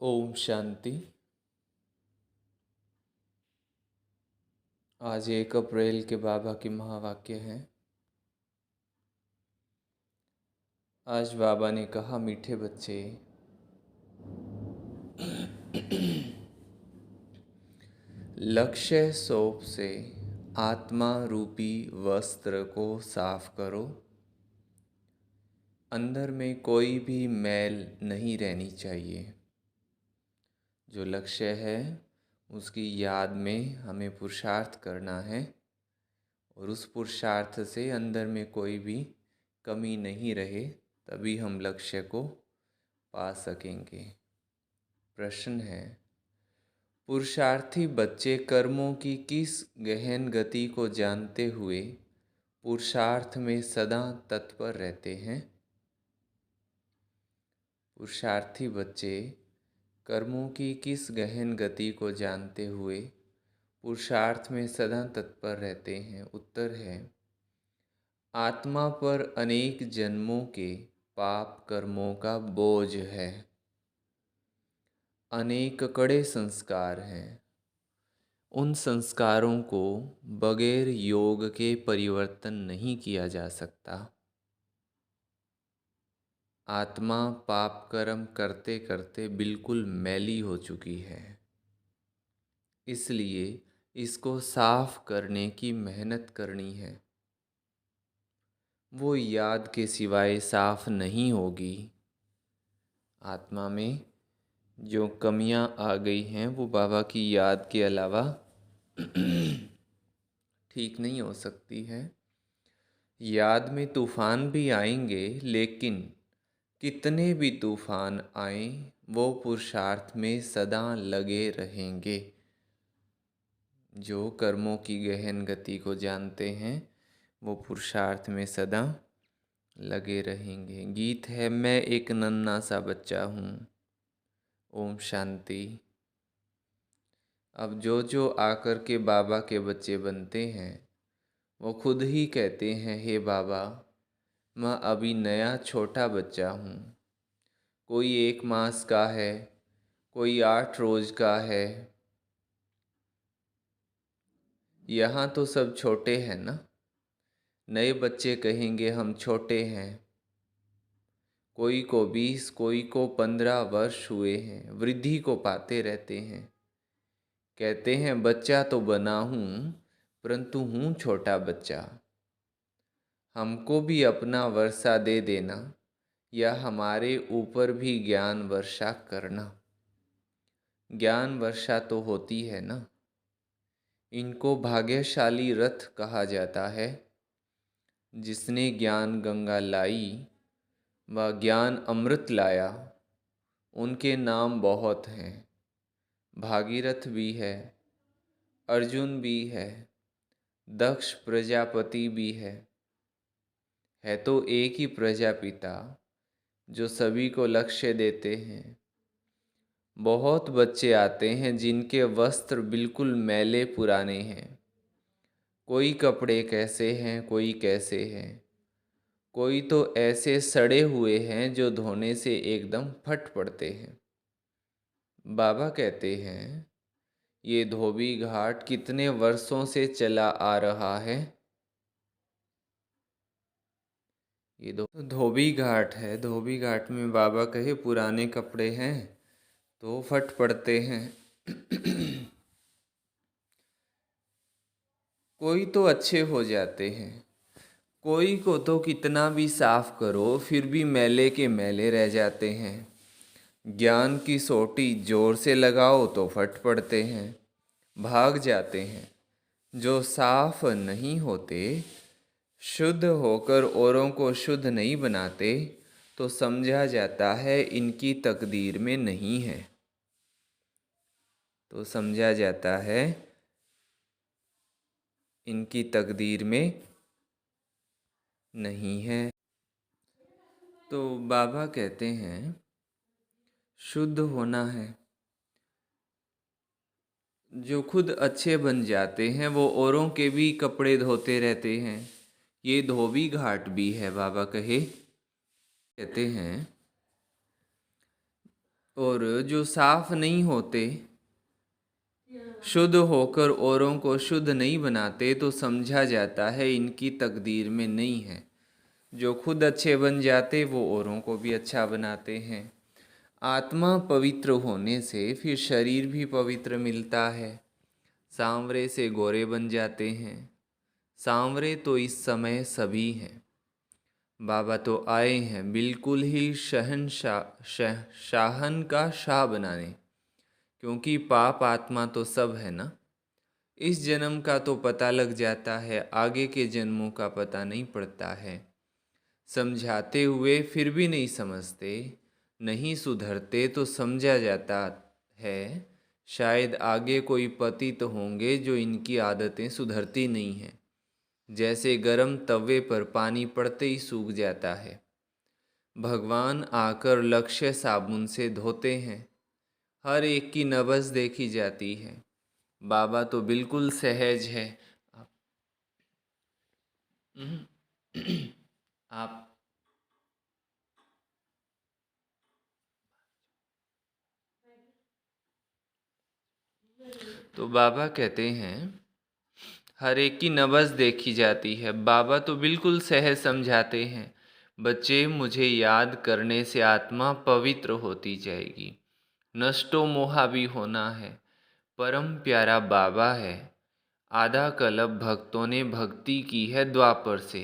ओम शांति। आज 1 अप्रैल के बाबा की महावाक्य हैं। आज बाबा ने कहा, मीठे बच्चे, लक्ष्य सोप से आत्मा रूपी वस्त्र को साफ करो। अंदर में कोई भी मैल नहीं रहनी चाहिए। जो लक्ष्य है उसकी याद में हमें पुरुषार्थ करना है और उस पुरुषार्थ से अंदर में कोई भी कमी नहीं रहे, तभी हम लक्ष्य को पा सकेंगे। प्रश्न है, पुरुषार्थी बच्चे कर्मों की किस गहन गति को जानते हुए पुरुषार्थ में सदा तत्पर रहते हैं? पुरुषार्थी बच्चे कर्मों की किस गहन गति को जानते हुए पुरुषार्थ में सदा तत्पर रहते हैं? उत्तर है, आत्मा पर अनेक जन्मों के पाप कर्मों का बोझ है। अनेक कड़े संस्कार हैं। उन संस्कारों को बगैर योग के परिवर्तन नहीं किया जा सकता। आत्मा पाप कर्म करते करते बिल्कुल मैली हो चुकी है, इसलिए इसको साफ करने की मेहनत करनी है। वो याद के सिवाय साफ नहीं होगी। आत्मा में जो कमियां आ गई हैं वो बाबा की याद के अलावा ठीक नहीं हो सकती है। याद में तूफान भी आएंगे, लेकिन कितने भी तूफान आए वो पुरुषार्थ में सदा लगे रहेंगे। जो कर्मों की गहन गति को जानते हैं वो पुरुषार्थ में सदा लगे रहेंगे। गीत है, मैं एक नन्हा सा बच्चा हूँ। ओम शांति। अब जो आकर के बाबा के बच्चे बनते हैं वो खुद ही कहते हैं, हे बाबा, मैं अभी नया छोटा बच्चा हूँ। कोई 1 मास का है, कोई 8 रोज का है। यहाँ तो सब छोटे हैं ना। नए बच्चे कहेंगे हम छोटे हैं। कोई को 20, कोई को 15 वर्ष हुए हैं, वृद्धि को पाते रहते हैं। कहते हैं बच्चा तो बना हूँ, परंतु हूँ छोटा बच्चा। हमको भी अपना वर्षा दे देना या हमारे ऊपर भी ज्ञान वर्षा करना। ज्ञान वर्षा तो होती है ना। इनको भाग्यशाली रथ कहा जाता है। जिसने ज्ञान गंगा लाई व ज्ञान अमृत लाया, उनके नाम बहुत हैं। भागीरथ भी है, अर्जुन भी है, दक्ष प्रजापति भी है तो एक ही प्रजापिता जो सभी को लक्ष्य देते हैं। बहुत बच्चे आते हैं जिनके वस्त्र बिल्कुल मैले पुराने हैं। कोई कपड़े कैसे हैं, कोई कैसे हैं। कोई तो ऐसे सड़े हुए हैं जो धोने से एकदम फट पड़ते हैं। बाबा कहते हैं, ये धोबी घाट कितने वर्षों से चला आ रहा है। ये धोबी घाट है। धोबी घाट में बाबा कहे पुराने कपड़े हैं तो फट पड़ते हैं। कोई तो अच्छे हो जाते हैं, कोई को तो कितना भी साफ करो फिर भी मैले के मैले रह जाते हैं। ज्ञान की सोटी जोर से लगाओ तो फट पड़ते हैं, भाग जाते हैं। जो साफ नहीं होते, शुद्ध होकर औरों को शुद्ध नहीं बनाते, तो समझा जाता है इनकी तकदीर में नहीं है। तो समझा जाता है इनकी तकदीर में नहीं है। तो बाबा कहते हैं शुद्ध होना है। जो खुद अच्छे बन जाते हैं वो औरों के भी कपड़े धोते रहते हैं। ये धोबी घाट भी है। बाबा कहते हैं और जो साफ नहीं होते, शुद्ध होकर औरों को शुद्ध नहीं बनाते, तो समझा जाता है इनकी तकदीर में नहीं है। जो खुद अच्छे बन जाते वो औरों को भी अच्छा बनाते हैं। आत्मा पवित्र होने से फिर शरीर भी पवित्र मिलता है। सांवरे से गोरे बन जाते हैं। सांवरे तो इस समय सभी हैं। बाबा तो आए हैं बिल्कुल ही शाहन का शाह बनाने, क्योंकि पाप आत्मा तो सब है ना। इस जन्म का तो पता लग जाता है, आगे के जन्मों का पता नहीं पड़ता है। समझाते हुए फिर भी नहीं समझते, नहीं सुधरते तो समझा जाता है शायद आगे कोई पतित होंगे जो इनकी आदतें सुधरती नहीं हैं। जैसे गरम तवे पर पानी पड़ते ही सूख जाता है। भगवान आकर लक्ष्य साबुन से धोते हैं। हर एक की नब्ज़ देखी जाती है। बाबा तो बिल्कुल सहज है। आप तो बाबा कहते हैं हर एक की नब्ज़ देखी जाती है। बाबा तो बिल्कुल सहज समझाते हैं, बच्चे मुझे याद करने से आत्मा पवित्र होती जाएगी। नष्टो मोहा भी होना है। परम प्यारा बाबा है। आधा कल्प भक्तों ने भक्ति की है द्वापर से,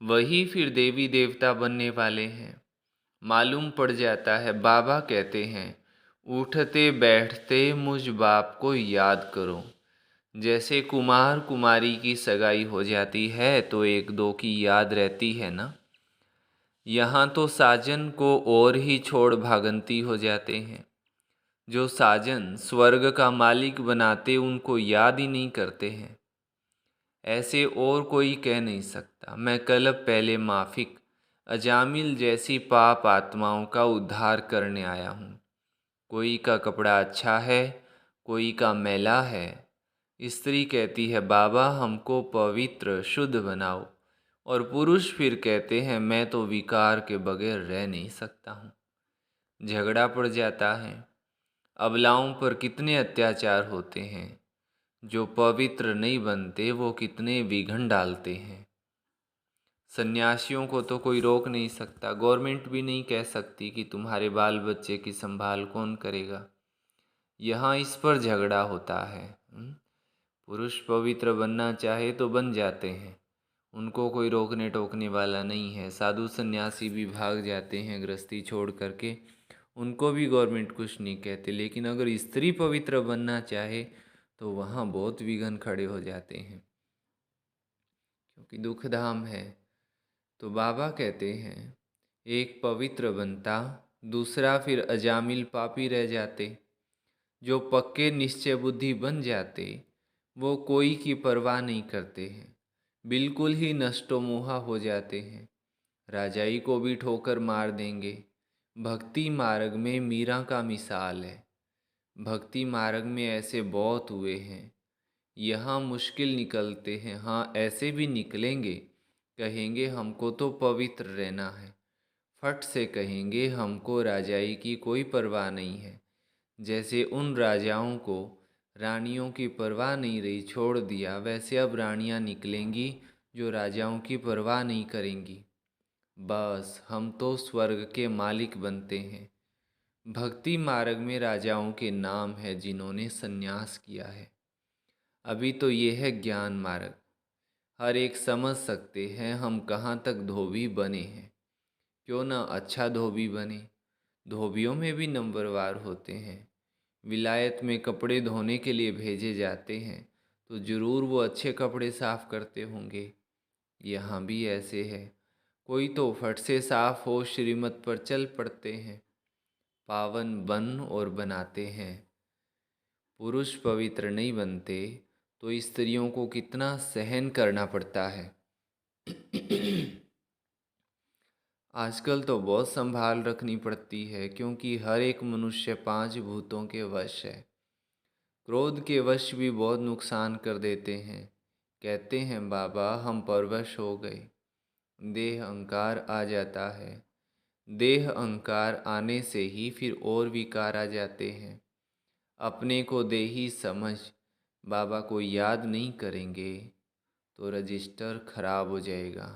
वही फिर देवी देवता बनने वाले हैं। मालूम पड़ जाता है। बाबा कहते हैं उठते बैठते मुझ बाप को याद करो। जैसे कुमार कुमारी की सगाई हो जाती है तो एक दो की याद रहती है ना। यहाँ तो साजन को और ही छोड़ भागंती हो जाते हैं। जो साजन स्वर्ग का मालिक बनाते उनको याद ही नहीं करते हैं। ऐसे और कोई कह नहीं सकता। मैं कल्प पहले माफिक अजामिल जैसी पाप आत्माओं का उद्धार करने आया हूँ। कोई का कपड़ा अच्छा है, कोई का मैला है। स्त्री कहती है बाबा हमको पवित्र शुद्ध बनाओ, और पुरुष फिर कहते हैं मैं तो विकार के बगैर रह नहीं सकता हूँ। झगड़ा पड़ जाता है। अबलाओं पर कितने अत्याचार होते हैं। जो पवित्र नहीं बनते वो कितने विघन डालते हैं। सन्यासियों को तो कोई रोक नहीं सकता। गवर्नमेंट भी नहीं कह सकती कि तुम्हारे बाल बच्चे की संभाल कौन करेगा। यहाँ इस पर झगड़ा होता है। पुरुष पवित्र बनना चाहे तो बन जाते हैं, उनको कोई रोकने टोकने वाला नहीं है। साधु सन्यासी भी भाग जाते हैं गृहस्थी छोड़ करके, उनको भी गवर्नमेंट कुछ नहीं कहते। लेकिन अगर स्त्री पवित्र बनना चाहे तो वहाँ बहुत विघन खड़े हो जाते हैं, क्योंकि दुखधाम है। तो बाबा कहते हैं एक पवित्र बनता, दूसरा फिर अजामिल पापी रह जाते। जो पक्के निश्चय बुद्धि बन जाते वो कोई की परवाह नहीं करते हैं, बिल्कुल ही नष्टो मोहा हो जाते हैं। राजाई को भी ठोकर मार देंगे। भक्ति मार्ग में मीरा का मिसाल है। भक्ति मार्ग में ऐसे बहुत हुए हैं। यहाँ मुश्किल निकलते हैं, हाँ ऐसे भी निकलेंगे। कहेंगे हमको तो पवित्र रहना है, फट से कहेंगे हमको राजाई की कोई परवाह नहीं है। जैसे उन राजाओं को रानियों की परवाह नहीं रही, छोड़ दिया, वैसे अब रानियां निकलेंगी जो राजाओं की परवाह नहीं करेंगी। बस हम तो स्वर्ग के मालिक बनते हैं। भक्ति मार्ग में राजाओं के नाम है जिन्होंने सन्यास किया है। अभी तो ये है ज्ञान मार्ग। हर एक समझ सकते हैं हम कहाँ तक धोबी बने हैं। क्यों ना अच्छा धोबी बने। धोबियों में भी नंबरवार होते हैं। विलायत में कपड़े धोने के लिए भेजे जाते हैं तो ज़रूर वो अच्छे कपड़े साफ़ करते होंगे। यहाँ भी ऐसे है। कोई तो फट से साफ हो श्रीमत पर चल पड़ते हैं, पावन बन और बनाते हैं। पुरुष पवित्र नहीं बनते तो स्त्रियों को कितना सहन करना पड़ता है। आजकल तो बहुत संभाल रखनी पड़ती है, क्योंकि हर एक मनुष्य 5 भूतों के वश है। क्रोध के वश भी बहुत नुकसान कर देते हैं। कहते हैं बाबा हम परवश हो गए, देह अहंकार आ जाता है। देह अहंकार आने से ही फिर और विकार आ जाते हैं। अपने को देही समझ बाबा को याद नहीं करेंगे तो रजिस्टर खराब हो जाएगा।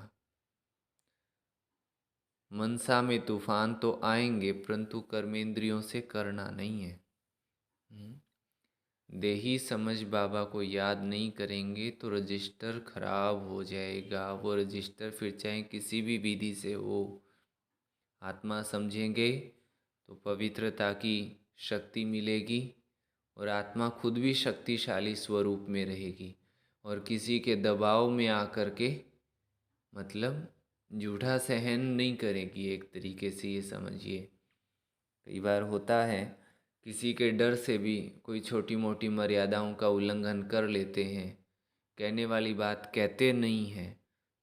मनसा में तूफान तो आएंगे परंतु कर्मेंद्रियों से करना नहीं है। देही समझ बाबा को याद नहीं करेंगे तो रजिस्टर खराब हो जाएगा। वो रजिस्टर फिर चाहे किसी भी विधि से हो, आत्मा समझेंगे तो पवित्रता की शक्ति मिलेगी और आत्मा खुद भी शक्तिशाली स्वरूप में रहेगी और किसी के दबाव में आकर के मतलब झूठा सहन नहीं करेगी। एक तरीके से ये समझिए, कई बार होता है किसी के डर से भी कोई छोटी मोटी मर्यादाओं का उल्लंघन कर लेते हैं, कहने वाली बात कहते नहीं हैं।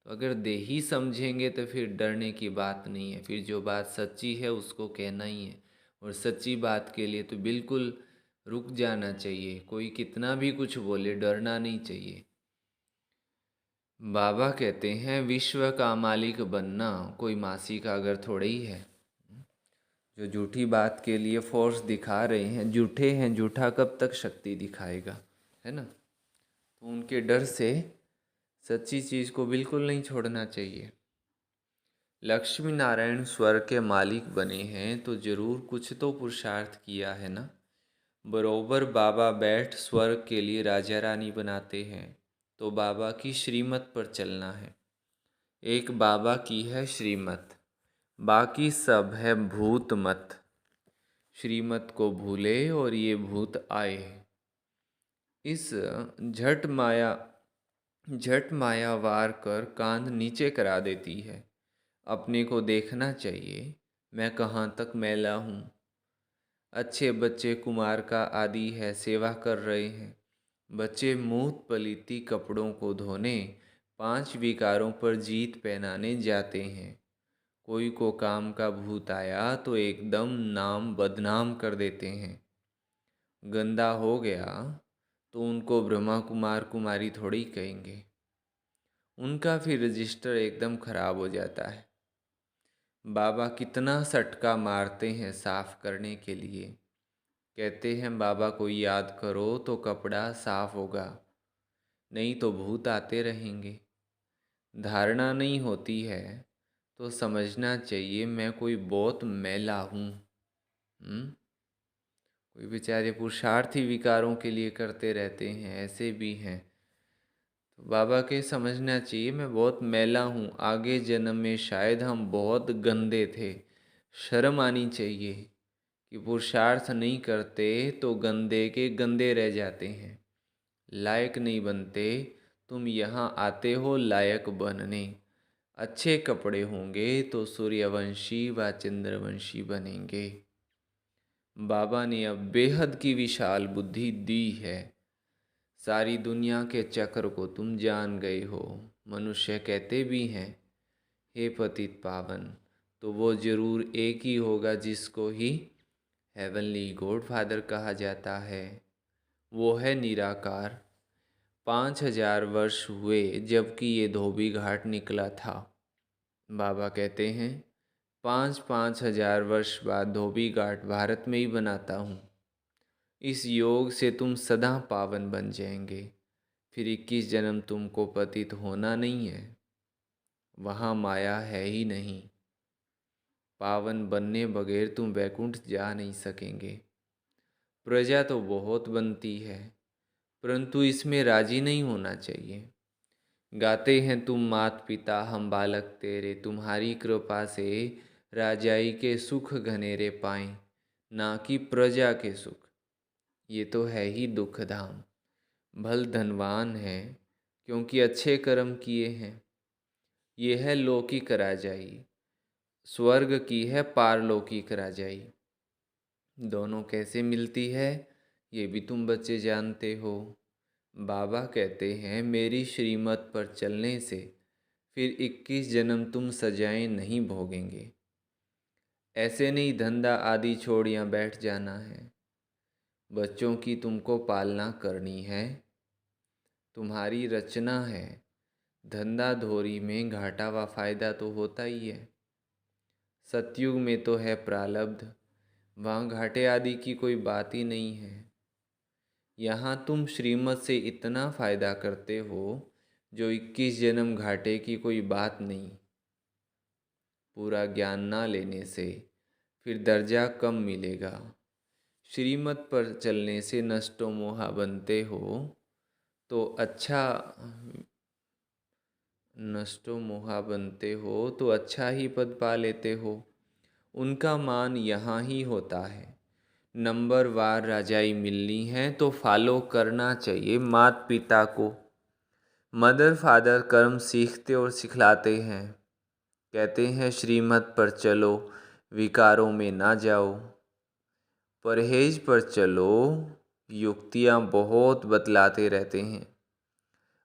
तो अगर देही समझेंगे तो फिर डरने की बात नहीं है, फिर जो बात सच्ची है उसको कहना ही है और सच्ची बात के लिए तो बिल्कुल रुक जाना चाहिए। कोई कितना भी कुछ बोले डरना नहीं चाहिए। बाबा कहते हैं विश्व का मालिक बनना कोई मासी का घर थोड़ा ही है। जो झूठी बात के लिए फोर्स दिखा रहे हैं, झूठे हैं, झूठा कब तक शक्ति दिखाएगा, है ना। तो उनके डर से सच्ची चीज़ को बिल्कुल नहीं छोड़ना चाहिए। लक्ष्मी नारायण स्वर्ग के मालिक बने हैं तो जरूर कुछ तो पुरुषार्थ किया है ना। बरोबर बाबा बैठ स्वर्ग के लिए राजा रानी बनाते हैं तो बाबा की श्रीमत पर चलना है। एक बाबा की है श्रीमत, बाकी सब है भूत मत। श्रीमत को भूले और ये भूत आए। इस झट माया वार कर कांध नीचे करा देती है। अपने को देखना चाहिए मैं कहाँ तक मैला हूँ। अच्छे बच्चे कुमार का आदि है सेवा कर रहे हैं। बच्चे मूत पलीती कपड़ों को धोने 5 विकारों पर जीत पहनाने जाते हैं। कोई को काम का भूत आया तो एकदम नाम बदनाम कर देते हैं। गंदा हो गया तो उनको ब्रह्मा कुमार कुमारी थोड़ी कहेंगे, उनका फिर रजिस्टर एकदम खराब हो जाता है। बाबा कितना सटका मारते हैं साफ करने के लिए। कहते हैं बाबा को याद करो तो कपड़ा साफ होगा, नहीं तो भूत आते रहेंगे। धारणा नहीं होती है तो समझना चाहिए मैं कोई बहुत मैला हूँ। कोई बेचारे पुरुषार्थी विकारों के लिए करते रहते हैं, ऐसे भी हैं। तो बाबा के समझना चाहिए मैं बहुत मैला हूँ, आगे जन्म में शायद हम बहुत गंदे थे। शर्म आनी चाहिए कि पुरुषार्थ नहीं करते तो गंदे के गंदे रह जाते हैं, लायक नहीं बनते। तुम यहाँ आते हो लायक बनने। अच्छे कपड़े होंगे तो सूर्यवंशी व चंद्रवंशी बनेंगे। बाबा ने अब बेहद की विशाल बुद्धि दी है। सारी दुनिया के चक्र को तुम जान गए हो। मनुष्य कहते भी हैं हे पतित पावन, तो वो जरूर एक ही होगा जिसको ही हेवनली गॉड फादर कहा जाता है। वो है निराकार। 5000 वर्ष हुए जबकि ये धोबी घाट निकला था। बाबा कहते हैं 5,000 वर्ष बाद धोबी घाट भारत में ही बनाता हूँ। इस योग से तुम सदा पावन बन जाएंगे। फिर 21 जन्म तुमको पतित होना नहीं है, वहाँ माया है ही नहीं। पावन बनने बगैर तुम वैकुंठ जा नहीं सकेंगे। प्रजा तो बहुत बनती है परंतु इसमें राजी नहीं होना चाहिए। गाते हैं तुम मात पिता हम बालक तेरे, तुम्हारी कृपा से राजाई के सुख घनेरे पाएं, ना कि प्रजा के सुख। ये तो है ही दुख धाम। भल धनवान है क्योंकि अच्छे कर्म किए हैं। ये है लौकिक राजाई, स्वर्ग की है पारलौकिक राजाई। दोनों कैसे मिलती है ये भी तुम बच्चे जानते हो। बाबा कहते हैं मेरी श्रीमत पर चलने से फिर 21 जन्म तुम सजाएं नहीं भोगेंगे। ऐसे नहीं धंधा आदि छोड़ यहाँ बैठ जाना है। बच्चों की तुमको पालना करनी है, तुम्हारी रचना है। धंधा धोरी में घाटा व फायदा तो होता ही है। सतयुग में तो है प्रारब्ध, वहाँ घाटे आदि की कोई बात ही नहीं है। यहाँ तुम श्रीमत से इतना फ़ायदा करते हो जो 21 जन्म घाटे की कोई बात नहीं। पूरा ज्ञान ना लेने से फिर दर्जा कम मिलेगा। श्रीमत पर चलने से नष्टो मोहा बनते हो तो अच्छा नष्टो मोहा बनते हो तो अच्छा ही पद पा लेते हो। उनका मान यहाँ ही होता है। नंबर वार राजाई मिलनी है तो फॉलो करना चाहिए माता पिता को। मदर फादर कर्म सीखते और सिखलाते हैं। कहते हैं श्रीमत पर चलो, विकारों में ना जाओ, परहेज पर चलो। युक्तियाँ बहुत बतलाते रहते हैं।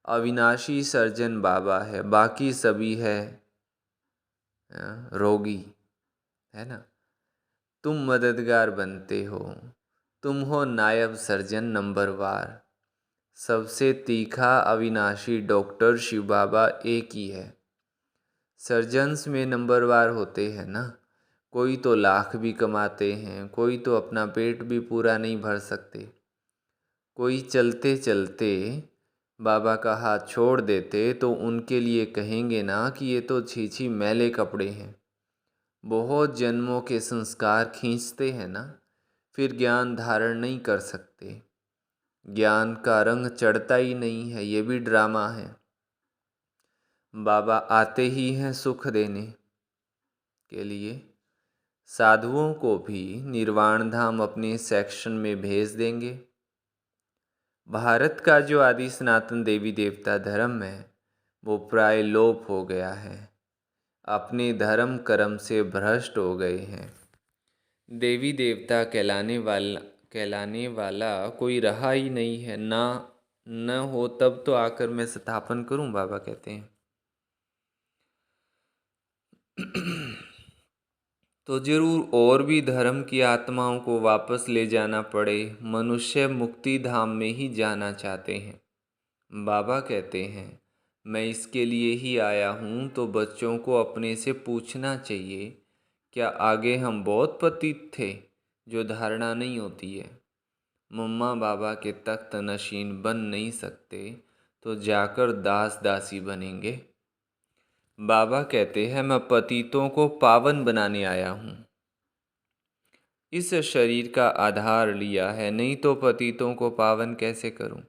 अविनाशी सर्जन बाबा है, बाकी सभी है रोगी, है ना। तुम मददगार बनते हो, तुम हो नायब सर्जन नंबरवार। सबसे तीखा अविनाशी डॉक्टर शिव बाबा एक ही है। सर्जन्स में नंबरवार होते हैं ना। कोई तो लाख भी कमाते हैं, कोई तो अपना पेट भी पूरा नहीं भर सकते। कोई चलते चलते बाबा का हाथ छोड़ देते तो उनके लिए कहेंगे ना कि ये तो छी मैले कपड़े हैं। बहुत जन्मों के संस्कार खींचते हैं ना, फिर ज्ञान धारण नहीं कर सकते। ज्ञान का रंग चढ़ता ही नहीं है, ये भी ड्रामा है। बाबा आते ही हैं सुख देने के लिए। साधुओं को भी निर्वाण धाम अपने सेक्शन में भेज देंगे। भारत का जो आदि सनातन देवी देवता धर्म है वो प्राय लोप हो गया है। अपने धर्म कर्म से भ्रष्ट हो गए हैं। देवी देवता कहलाने वाला कोई रहा ही नहीं है। ना न हो तब तो आकर मैं स्थापन करूं, बाबा कहते हैं। तो जरूर और भी धर्म की आत्माओं को वापस ले जाना पड़े। मनुष्य मुक्ति धाम में ही जाना चाहते हैं। बाबा कहते हैं मैं इसके लिए ही आया हूँ। तो बच्चों को अपने से पूछना चाहिए, क्या आगे हम बहुत पतित थे जो धारणा नहीं होती है। मम्मा बाबा के तख्त नशीन बन नहीं सकते तो जाकर दास दासी बनेंगे। बाबा कहते हैं मैं पतितों को पावन बनाने आया हूँ। इस शरीर का आधार लिया है, नहीं तो पतितों को पावन कैसे करूँ।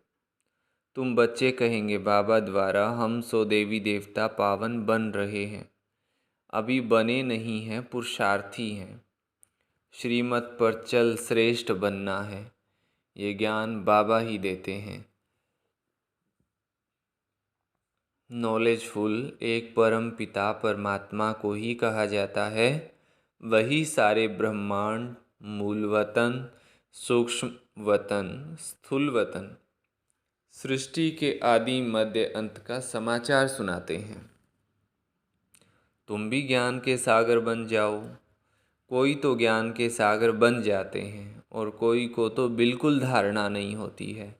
तुम बच्चे कहेंगे बाबा द्वारा हम सो देवी देवता पावन बन रहे हैं। अभी बने नहीं हैं, पुरुषार्थी हैं। श्रीमत पर चल श्रेष्ठ बनना है, ये ज्ञान बाबा ही देते हैं। नॉलेजफुल एक परम पिता परमात्मा को ही कहा जाता है। वही सारे ब्रह्मांड, मूल वतन, सूक्ष्म वतन, स्थूल वतन, सृष्टि के आदि मध्य अंत का समाचार सुनाते हैं। तुम भी ज्ञान के सागर बन जाओ। कोई तो ज्ञान के सागर बन जाते हैं और कोई को तो बिल्कुल धारणा नहीं होती है।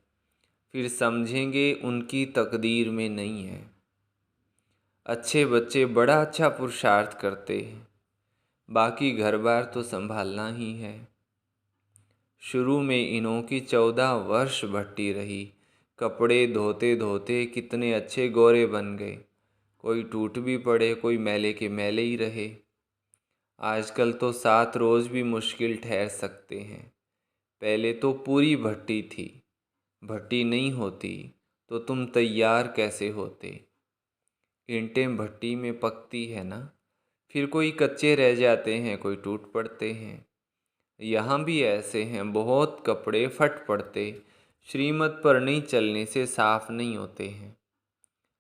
फिर समझेंगे उनकी तकदीर में नहीं है। अच्छे बच्चे बड़ा अच्छा पुरुषार्थ करते हैं, बाकी घर बार तो संभालना ही है। शुरू में इन्हों की 14 वर्ष भट्टी रही। कपड़े धोते धोते कितने अच्छे गोरे बन गए। कोई टूट भी पड़े, कोई मैले के मैले ही रहे। आजकल तो 7 रोज़ भी मुश्किल ठहर सकते हैं। पहले तो पूरी भट्टी थी। भट्टी नहीं होती तो तुम तैयार कैसे होते। ईंटें भट्टी में पकती है ना, फिर कोई कच्चे रह जाते हैं, कोई टूट पड़ते हैं। यहाँ भी ऐसे हैं, बहुत कपड़े फट पड़ते। श्रीमत पर नहीं चलने से साफ नहीं होते हैं।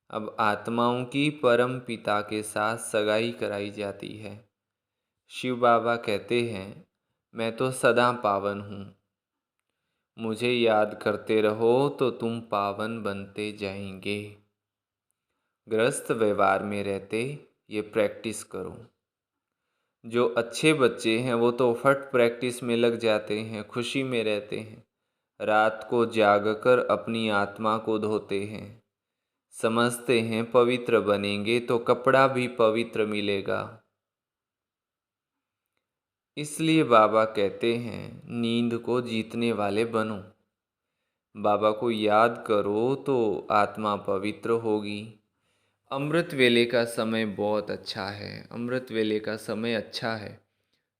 अब आत्माओं की परम पिता के साथ सगाई कराई जाती है। शिव बाबा कहते हैं मैं तो सदा पावन हूँ। मुझे याद करते रहो तो तुम पावन बनते जाएंगे। गृहस्थ व्यवहार में रहते ये प्रैक्टिस करो। जो अच्छे बच्चे हैं वो तो फट प्रैक्टिस में लग जाते हैं, खुशी में रहते हैं। रात को जागकर अपनी आत्मा को धोते हैं। समझते हैं पवित्र बनेंगे तो कपड़ा भी पवित्र मिलेगा। इसलिए बाबा कहते हैं नींद को जीतने वाले बनो। बाबा को याद करो तो आत्मा पवित्र होगी। अमृत वेले का समय बहुत अच्छा है, अमृत वेले का समय अच्छा है।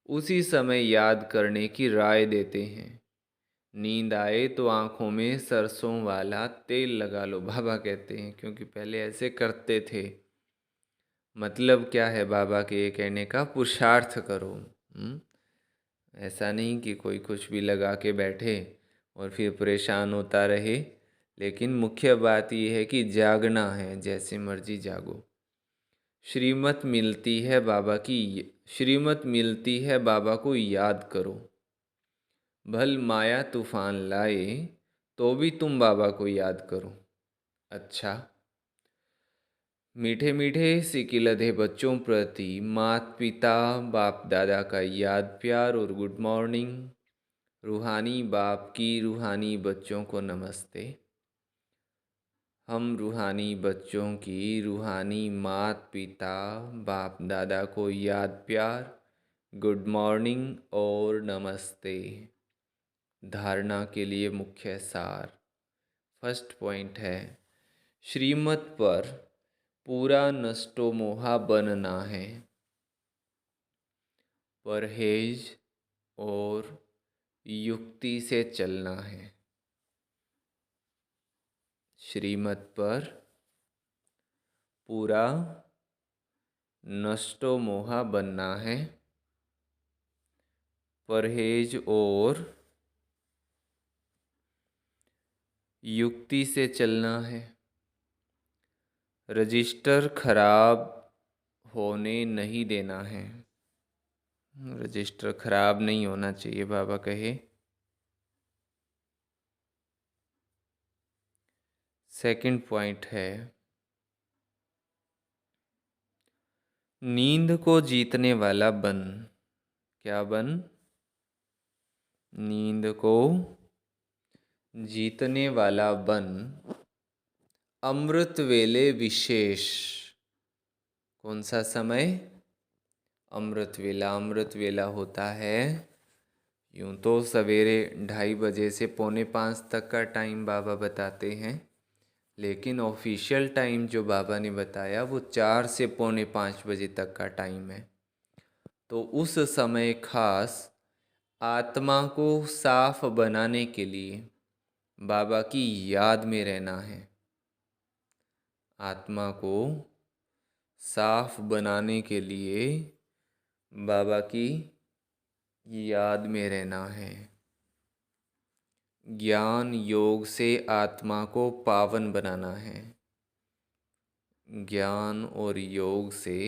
उसी समय याद करने की राय देते हैं। नींद आए तो आँखों में सरसों वाला तेल लगा लो, बाबा कहते हैं, क्योंकि पहले ऐसे करते थे। मतलब क्या है बाबा के ये कहने का? पुरुषार्थ करो। ऐसा नहीं कि कोई कुछ भी लगा के बैठे और फिर परेशान होता रहे। लेकिन मुख्य बात यह है कि जागना है, जैसे मर्जी जागो। श्रीमत मिलती है बाबा को याद करो। भल माया तूफान लाए तो भी तुम बाबा को याद करो। अच्छा, मीठे मीठे सिकिलधे बच्चों प्रति माता पिता बाप दादा का याद प्यार और गुड मॉर्निंग। रूहानी बाप की रूहानी बच्चों को नमस्ते। हम रूहानी बच्चों की रूहानी माता पिता बाप दादा को याद प्यार, गुड मॉर्निंग और नमस्ते। धारणा के लिए मुख्य सार। फर्स्ट पॉइंट है, श्रीमत पर पूरा नष्टो मोहा बनना है। परहेज और युक्ति से चलना है। श्रीमत पर पूरा नष्टो मोहा बनना है। परहेज और युक्ति से चलना है। रजिस्टर खराब होने नहीं देना है। रजिस्टर खराब नहीं होना चाहिए, बाबा कहे। सेकंड पॉइंट है, नींद को जीतने वाला बन। क्या बन? नींद को जीतने वाला बन। अमृत वेले विशेष। कौन सा समय? अमृत वेला। अमृत वेला होता है, यूँ तो सवेरे 2:30 से 4:45 तक का टाइम बाबा बताते हैं, लेकिन ऑफिशियल टाइम जो बाबा ने बताया वो 4 से 4:45 बजे तक का टाइम है। तो उस समय खास आत्मा को साफ बनाने के लिए बाबा की याद में रहना है। आत्मा को साफ बनाने के लिए बाबा की याद में रहना है। ज्ञान योग से आत्मा को पावन बनाना है। ज्ञान और योग से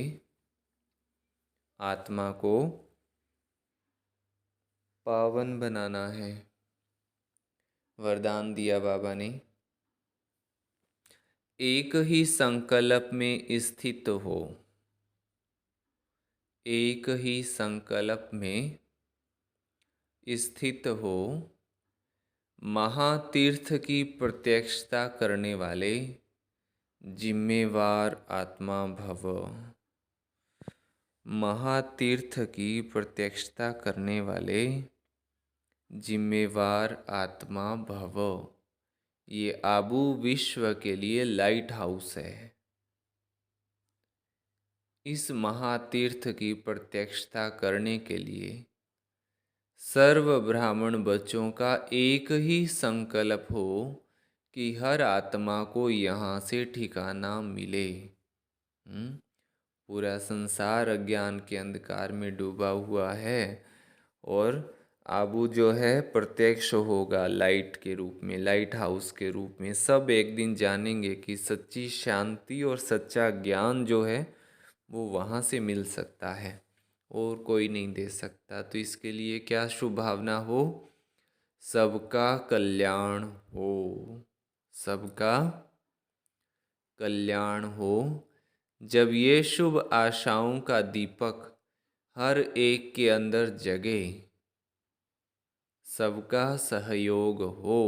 आत्मा को पावन बनाना है। वरदान दिया बाबा ने, एक ही संकल्प में स्थित हो। एक ही संकल्प में स्थित हो। महातीर्थ की प्रत्यक्षता करने वाले जिम्मेवार आत्मा भव। महातीर्थ की प्रत्यक्षता करने वाले जिम्मेवार आत्मा भव। ये आबू विश्व के लिए लाइट हाउस है। इस महातीर्थ की प्रत्यक्षता करने के लिए सर्व ब्राह्मण बच्चों का एक ही संकल्प हो कि हर आत्मा को यहाँ से ठिकाना मिले। पूरा संसार अज्ञान के अंधकार में डूबा हुआ है और आबू जो है प्रत्यक्ष होगा लाइट के रूप में, लाइट हाउस के रूप में। सब एक दिन जानेंगे कि सच्ची शांति और सच्चा ज्ञान जो है वो वहाँ से मिल सकता है और कोई नहीं दे सकता। तो इसके लिए क्या शुभ भावना हो? सबका कल्याण हो। सबका कल्याण हो। जब ये शुभ आशाओं का दीपक हर एक के अंदर जगे, सबका सहयोग हो,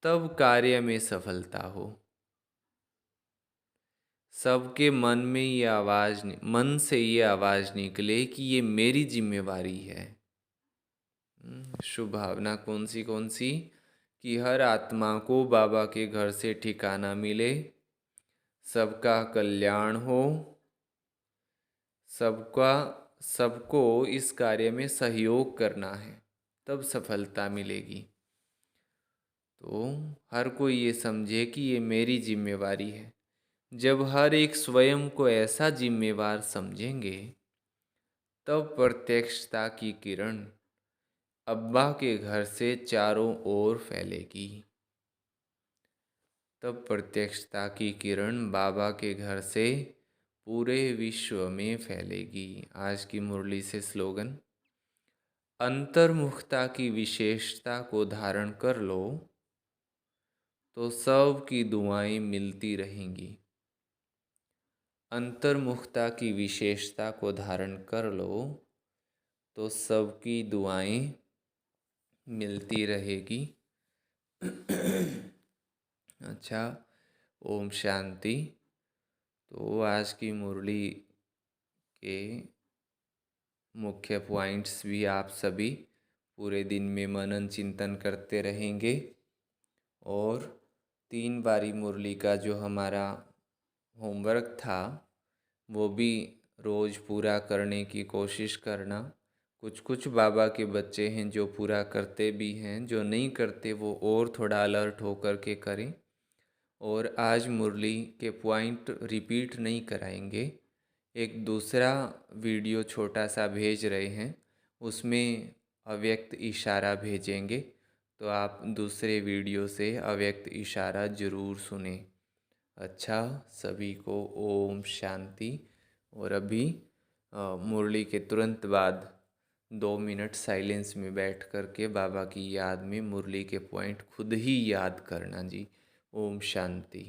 तब कार्य में सफलता हो। सबके मन में ये आवाज़ मन से ये आवाज़ निकले कि ये मेरी जिम्मेवारी है। शुभ भावना कौन सी? कि हर आत्मा को बाबा के घर से ठिकाना मिले, सबका कल्याण हो, सबका सबको इस कार्य में सहयोग करना है, तब सफलता मिलेगी। तो हर कोई ये समझे कि ये मेरी जिम्मेवारी है। जब हर एक स्वयं को ऐसा जिम्मेवार समझेंगे, तब प्रत्यक्षता की किरण अब्बा के घर से चारों ओर फैलेगी। तब प्रत्यक्षता की किरण बाबा के घर से पूरे विश्व में फैलेगी। आज की मुरली से स्लोगन, अंतर्मुखता की विशेषता को धारण कर लो तो सब की दुआएं मिलती रहेंगी। अंतर्मुखता की विशेषता को धारण कर लो तो सबकी दुआएं मिलती रहेगी। अच्छा, ओम शांति। तो आज की मुरली के मुख्य पॉइंट्स भी आप सभी पूरे दिन में मनन चिंतन करते रहेंगे और 3 बारी मुरली का जो हमारा होमवर्क था वो भी रोज़ पूरा करने की कोशिश करना। कुछ कुछ बाबा के बच्चे हैं जो पूरा करते भी हैं, जो नहीं करते वो और थोड़ा अलर्ट होकर के करें। और आज मुरली के पॉइंट रिपीट नहीं कराएंगे, एक दूसरा वीडियो छोटा सा भेज रहे हैं, उसमें अव्यक्त इशारा भेजेंगे, तो आप दूसरे वीडियो से अव्यक्त इशारा ज़रूर सुने। अच्छा, सभी को ओम शांति। और अभी मुरली के तुरंत बाद 2 मिनट साइलेंस में बैठ कर के बाबा की याद में मुरली के पॉइंट खुद ही याद करना जी। ओम शांति।